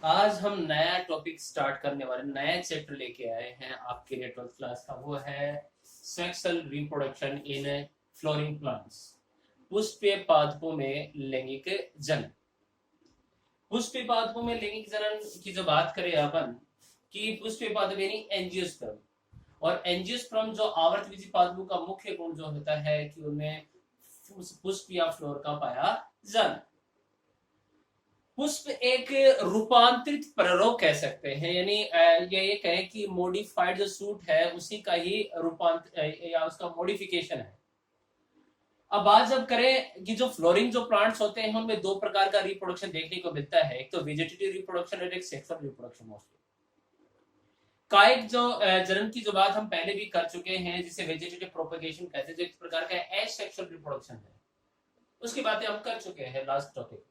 आज हम नया टॉपिक स्टार्ट करने वाले नया चैप्टर लेके आए हैं आपके लिए 12th क्लास का। वो है sexual reproduction in flooring plants. पुष्पीय पादपों में लैंगिक जनन। पुष्पीय पादपों में लैंगिक जनन की जो बात करें अपन कि पुष्पीय पादप यानी एंजियोस्पर्म, और एंजियोस्पर्म जो आवर्तबीजी पादपों का मुख्य गुण जो होता है कि उनमें पुष्प या फ्लोर का पाया जाना। पुष्प एक रूपांतरित प्ररोग कह सकते हैं, यानी ये कहें कि मॉडिफाइड जो सूट है उसी का ही रूपांतर या उसका मॉडिफिकेशन है। अब बात जब करें कि जो फ्लोरिंग जो प्लांट्स होते हैं उनमें दो प्रकार का रिप्रोडक्शन देखने को मिलता है, एक तो वेजिटेटिव रिप्रोडक्शन और एक सेक्सुअल रिप्रोडक्शन। मोस्टली कायिक जो जनन की जो बात हम पहले भी कर चुके हैं, जिसे वेजिटेटिव प्रोपेगेशन कहते हैं, जो एक प्रकार का एसेक्सुअल रिप्रोडक्शन है, उसकी बातें हम कर चुके हैं लास्ट टॉपिक।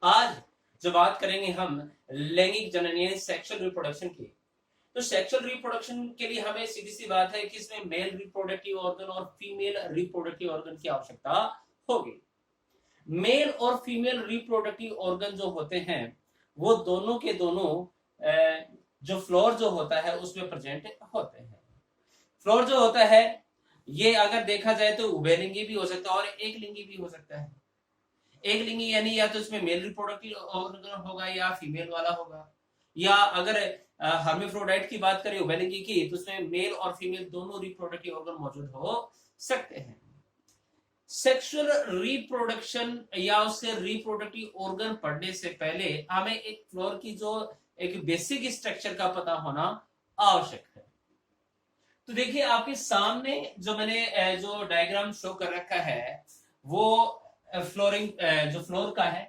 आज जो बात करेंगे हम लैंगिक जनन यानी सेक्सुअल रिप्रोडक्शन की, तो सेक्सुअल रिप्रोडक्शन के लिए हमें सीधी सी बात है कि इसमें मेल रिप्रोडक्टिव ऑर्गन और फीमेल रिप्रोडक्टिव ऑर्गन की आवश्यकता होगी। मेल और फीमेल रिप्रोडक्टिव ऑर्गन जो होते हैं वो दोनों के दोनों जो फ्लोर जो होता है उसमें प्रेजेंट होते हैं। फ्लोर जो होता है ये अगर देखा जाए तो उभयलिंगी भी हो सकता है और एक लिंगी भी हो सकता है। एक लिंगी यानी या तो इसमें मेल रिप्रोडक्टिव ऑर्गन होगा या फीमेल वाला होगा, या अगर हर्मेफ्रोडाइट की बात करें उभयलिंगी की, तो उसमें मेल और फीमेल दोनों रिप्रोडक्टिव ऑर्गन मौजूद हो सकते हैं। सेक्सुअल रिप्रोडक्शन या उसके रिप्रोडक्टिव ऑर्गन पढ़ने से पहले हमें एक फ्लोर की जो एक बेसिक स्ट्रक्चर का पता होना आवश्यक है। तो देखिए आपके सामने जो मैंने जो डायग्राम शो कर रखा है वो फ्लोरिंग जो फ्लोर का है।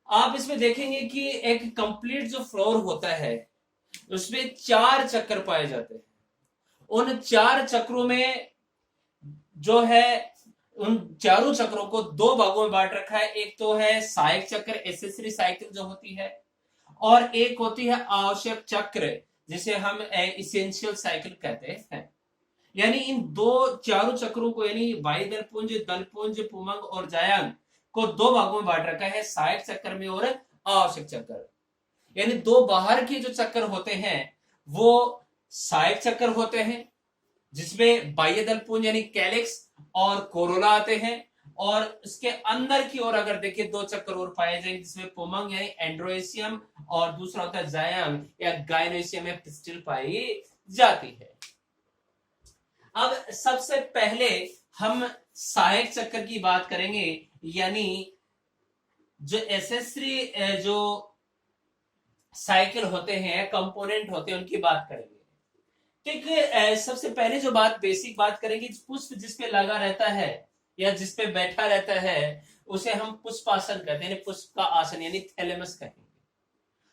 आप इसमें देखेंगे कि एक कंप्लीट जो फ्लोर होता है उसमें 4 चक्र पाए जाते हैं। उन 4 चक्रों में जो है उन चारों चक्रों को 2 भागों में बांट रखा है। एक तो है सहायक चक्र, एसेसरी साइकिल जो होती है, और एक होती है आवश्यक चक्र जिसे हम इसेंशियल साइकिल कहते हैं। यानी इन चारों चक्रों को यानी बाह्य दलपुंज, दलपुंज, पुमंग और जायांग को 2 भागों में बांट रखा है, सहायक चक्र में और आवश्यक चक्र। यानी 2 बाहर के जो चक्र होते हैं वो सहायक चक्र होते हैं जिसमें बाह्य दलपुंज यानी कैलिक्स और कोरोला आते हैं, और इसके अंदर की ओर अगर देखिए 2 चक्र और पाए जाएंगे जिसमें पुमंग यानी एंड्रोएशियम और दूसरा होता है जायांग या गायनोसियम में पिस्टिल पाई जाती है। अब सबसे पहले हम सहायक चक्र की बात करेंगे, यानी जो एसेसरी जो साइकिल होते हैं, कंपोनेंट होते हैं, उनकी बात करेंगे। ठीक, सबसे पहले जो बात बेसिक बात करेंगे, पुष्प जिसपे लगा रहता है या जिसपे बैठा रहता है उसे हम पुष्पासन कहते हैं, पुष्प का आसन यानी थैलेमस कहेंगे।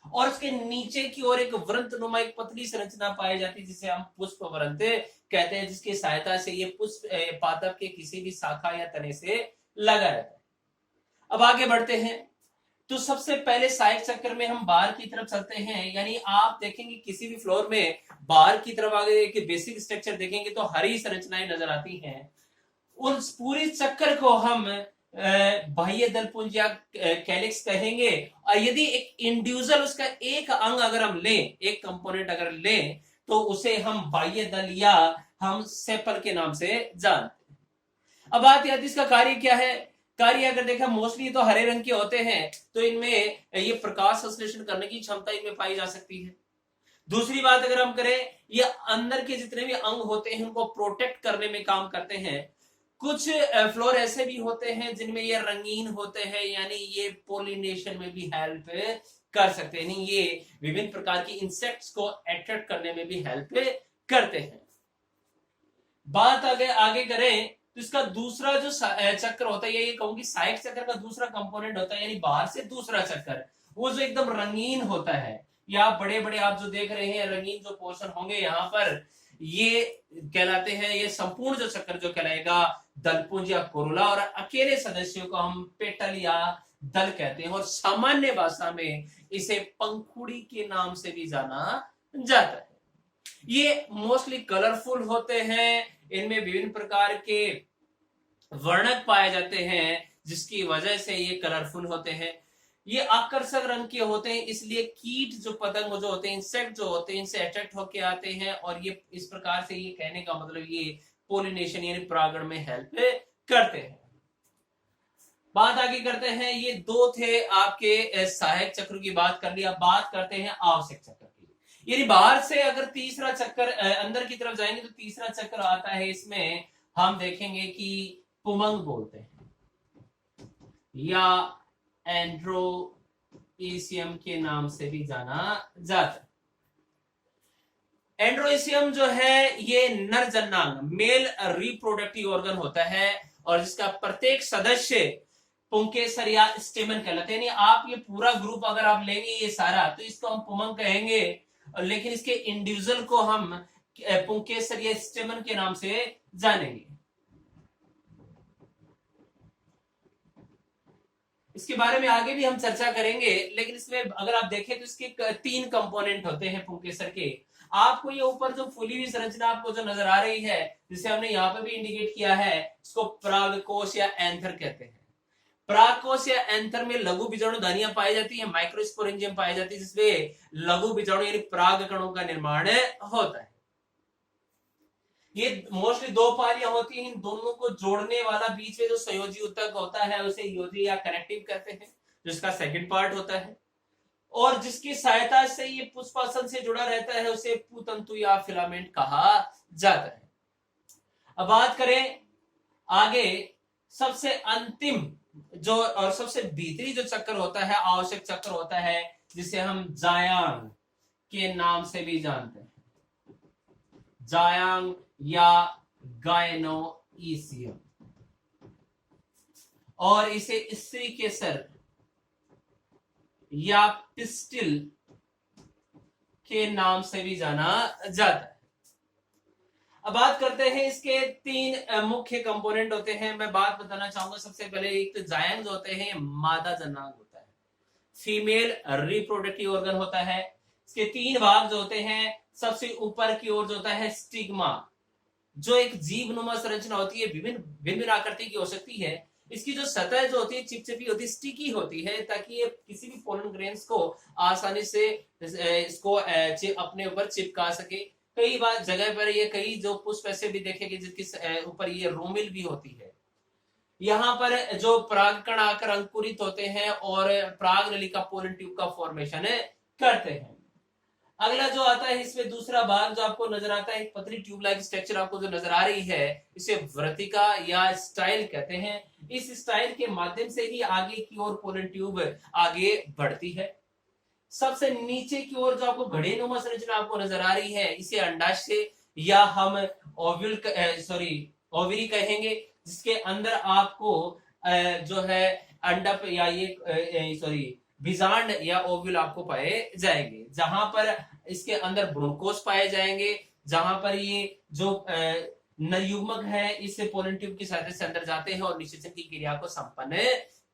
और उसके नीचे की ओर एक वृंत नुमा एक पतली संरचना पाई जाती है जिसे हम पुष्प वृंत कहते हैं, जिसकी सहायता से ये पुष्प पादप के किसी भी शाखा या तने से लगा रहता है। अब आगे बढ़ते हैं, तो सबसे पहले सहायक चक्र में हम बाहर की तरफ चलते हैं। यानी आप देखेंगे किसी भी फ्लोर में बाहर की तरफ आगे के बेसिक स्ट्रक्चर देखेंगे तो हरी संरचनाएं नजर आती हैं। उस पूरी चक्कर को हम बाह्य दलपुंज या कैलिक्स कहेंगे। और यदि एक इंडिविजुअल उसका एक अंग अगर हम लें, एक कंपोनेंट अगर लें, तो उसे हम बाह्य दल या हम सेपल के नाम से जानते हैं। अब बात आती है इसका कार्य क्या है। कार्य अगर देखा मोस्टली तो हरे रंग के होते हैं, तो इनमें ये प्रकाश संश्लेषण करने की क्षमता इनमें पाई जा सकती है। दूसरी बात अगर हम करें, ये अंदर के जितने भी अंग होते हैं उनको प्रोटेक्ट करने में काम करते हैं। कुछ फ्लोर ऐसे भी होते हैं जिनमें ये रंगीन होते हैं, यानी ये पोलिनेशन में भी हेल्प कर सकते हैं, यानी ये विभिन्न प्रकार की इंसेक्ट्स को अट्रैक्ट करने में भी हेल्प करते हैं। बात आगे करें तो इसका दूसरा जो चक्र होता है, ये कहूंगी सहायक चक्र का दूसरा कंपोनेंट होता है, यानी बाहर से दूसरा चक्र, वो जो एकदम रंगीन होता है, या बड़े बड़े आप जो देख रहे हैं रंगीन जो पोर्शन होंगे यहाँ पर, ये कहलाते हैं, ये संपूर्ण जो चक्र जो कहलाएगा दलपुंज या कोरोला, और अकेले सदस्यों को हम पेटल या दल कहते हैं, और सामान्य भाषा में इसे पंखुड़ी के नाम से भी जाना जाता है। ये मोस्टली कलरफुल होते हैं, इनमें विभिन्न प्रकार के वर्णक पाए जाते हैं जिसकी वजह से ये कलरफुल होते हैं। ये आकर्षक रंग के होते हैं, इसलिए कीट जो पतंग जो होते हैं, इंसेक्ट जो होते हैं, इनसे अट्रैक्ट होके आते हैं और ये इस प्रकार से, ये कहने का मतलब ये पोलिनेशन यानी परागण में हेल्प करते हैं। बात आगे करते हैं, ये दो थे आपके सहायक चक्र की बात कर लिया। बात करते हैं आवश्यक चक्र की। यानी बाहर से अगर तीसरा चक्कर अंदर की तरफ जाएंगे तो तीसरा चक्र आता है, इसमें हम देखेंगे कि पुमंग बोलते हैं या एंड्रोइसियम के नाम से भी जाना जाता है। एंड्रोइसियम जो है ये नर जननांग मेल रिप्रोडक्टिव ऑर्गन होता है और जिसका प्रत्येक सदस्य पुंकेसर या स्टेमन कहलाते हैं। यानी आप ये पूरा ग्रुप अगर आप लेंगे ये सारा, तो इसको हम पुमंग कहेंगे, लेकिन इसके इंडिविजुअल को हम पुंकेसर या स्टेमन के नाम से जानेंगे। इसके बारे में आगे भी हम चर्चा करेंगे, लेकिन इसमें अगर आप देखें तो इसके 3 कंपोनेंट होते हैं पुंकेसर के। आपको ये ऊपर जो फूली हुई संरचना आपको जो नजर आ रही है, जिसे हमने यहाँ पे भी इंडिकेट किया है, इसको परागकोश या एंथर कहते हैं। परागकोश या एंथर में लघु बीजाणु धानियां पाई जाती है, माइक्रोस्पोरेंजियम पाई जाती है, जिसमें लघु बीजाणु यानी पराग कणों का निर्माण होता है। ये मोस्टली 2 पालियां होती हैं, इन दोनों को जोड़ने वाला बीच में जो संयोजी ऊतक होता है उसे योजी या कनेक्टिव कहते हैं, जिसका सेकंड पार्ट होता है, और जिसकी सहायता से ये पुष्पासन से जुड़ा रहता है उसे पुतंतु या फिलामेंट कहा जाता है। अब बात करें आगे, सबसे अंतिम जो और सबसे भीतरी जो चक्र होता है, आवश्यक चक्र होता है, जिसे हम जायांग के नाम से भी जानते हैं, जायांग या गायनोइसियम, और इसे स्त्री केसर या पिस्टिल के नाम से भी जाना जाता है। अब बात करते हैं, इसके 3 मुख्य कंपोनेंट होते हैं। मैं बात बताना चाहूंगा, सबसे पहले एक तो जायंग होते हैं, मादा जनांग होता है, फीमेल रिप्रोडक्टिव ऑर्गन होता है। इसके 3 भाग जो होते हैं, सबसे ऊपर की ओर जो होता है स्टिग्मा, जो एक जीवनुमा संरचना होती है, विभिन्न आकृति की हो सकती है। इसकी जो सतह जो होती है चिपचिपी होती है, स्टिकी होती है, ताकि ये किसी भी पोलन ग्रेन्स को आसानी से इसको अपने ऊपर चिपका सके। कई बार जगह पर ये कई जो पुष्प ऐसे भी देखेंगे जिसके ऊपर ये रोमिल भी होती है। यहाँ पर जो परागकण आकर अंकुरित होते हैं और पराग नलिका पोलन ट्यूब का फॉर्मेशन करते हैं। अगला जो आता है, इसमें दूसरा भाग जो आपको नजर आता है, एक पतली ट्यूब लाइक स्ट्रक्चर आपको जो नजर आ रही है, इसे वर्तिका या स्टाइल कहते हैं। इस स्टाइल के माध्यम से ही आगे की ओर पोलन ट्यूब आगे बढ़ती है। सबसे नीचे की ओर जो आपको घड़ेनुमा संरचना आपको नजर आ रही है, इसे अंडाशय या हम ओवरी कहेंगे, जिसके अंदर आपको जो है अंडप या ये बीजांड या ओव्यूल आपको पाए जाएंगे, जहां पर इसके अंदर ब्रोंकोस पाए जाएंगे, जहां पर ये जो नवयुग्मक है इस पोलन ट्यूब की सहायता से अंदर जाते हैं और निषेचन की क्रिया को संपन्न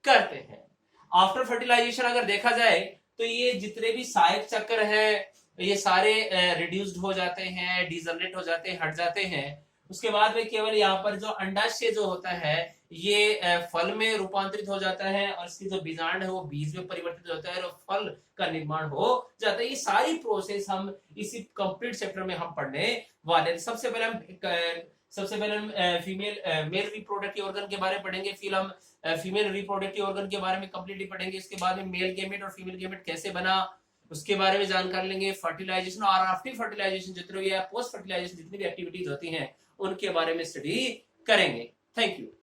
करते हैं। आफ्टर फर्टिलाइजेशन अगर देखा जाए तो ये जितने भी सहायक चक्र है ये सारे रिड्यूस्ड हो जाते हैं, डिजनरेट हो जाते हैं, हट जाते हैं। उसके बाद में केवल यहाँ पर जो अंडाशय जो होता है ये फल में रूपांतरित हो जाता है और इसकी जो बीजांड है वो बीज में परिवर्तित होता है और फल का निर्माण हो जाता है। ये सारी प्रोसेस हम इसी कंप्लीट चैप्टर में हम पढ़ने वाले हैं। सबसे पहले हम फीमेल मेल रिप्रोडक्टिव ऑर्गन के बारे में पढ़ेंगे, फिर हम फीमेल रिप्रोडक्टिव ऑर्गन के बारे में कंप्लीटली पढ़ेंगे। इसके बाद में मेल गेमेट और फीमेल गेमेट कैसे बना उसके बारे में जानकारी लेंगे। फर्टिलाइजेशन और आफ्टर फर्टिलाइजेशन जितने भी पोस्ट फर्टिलाइजेशन जितनी भी एक्टिविटीज होती हैं उनके बारे में स्टडी करेंगे। Thank you.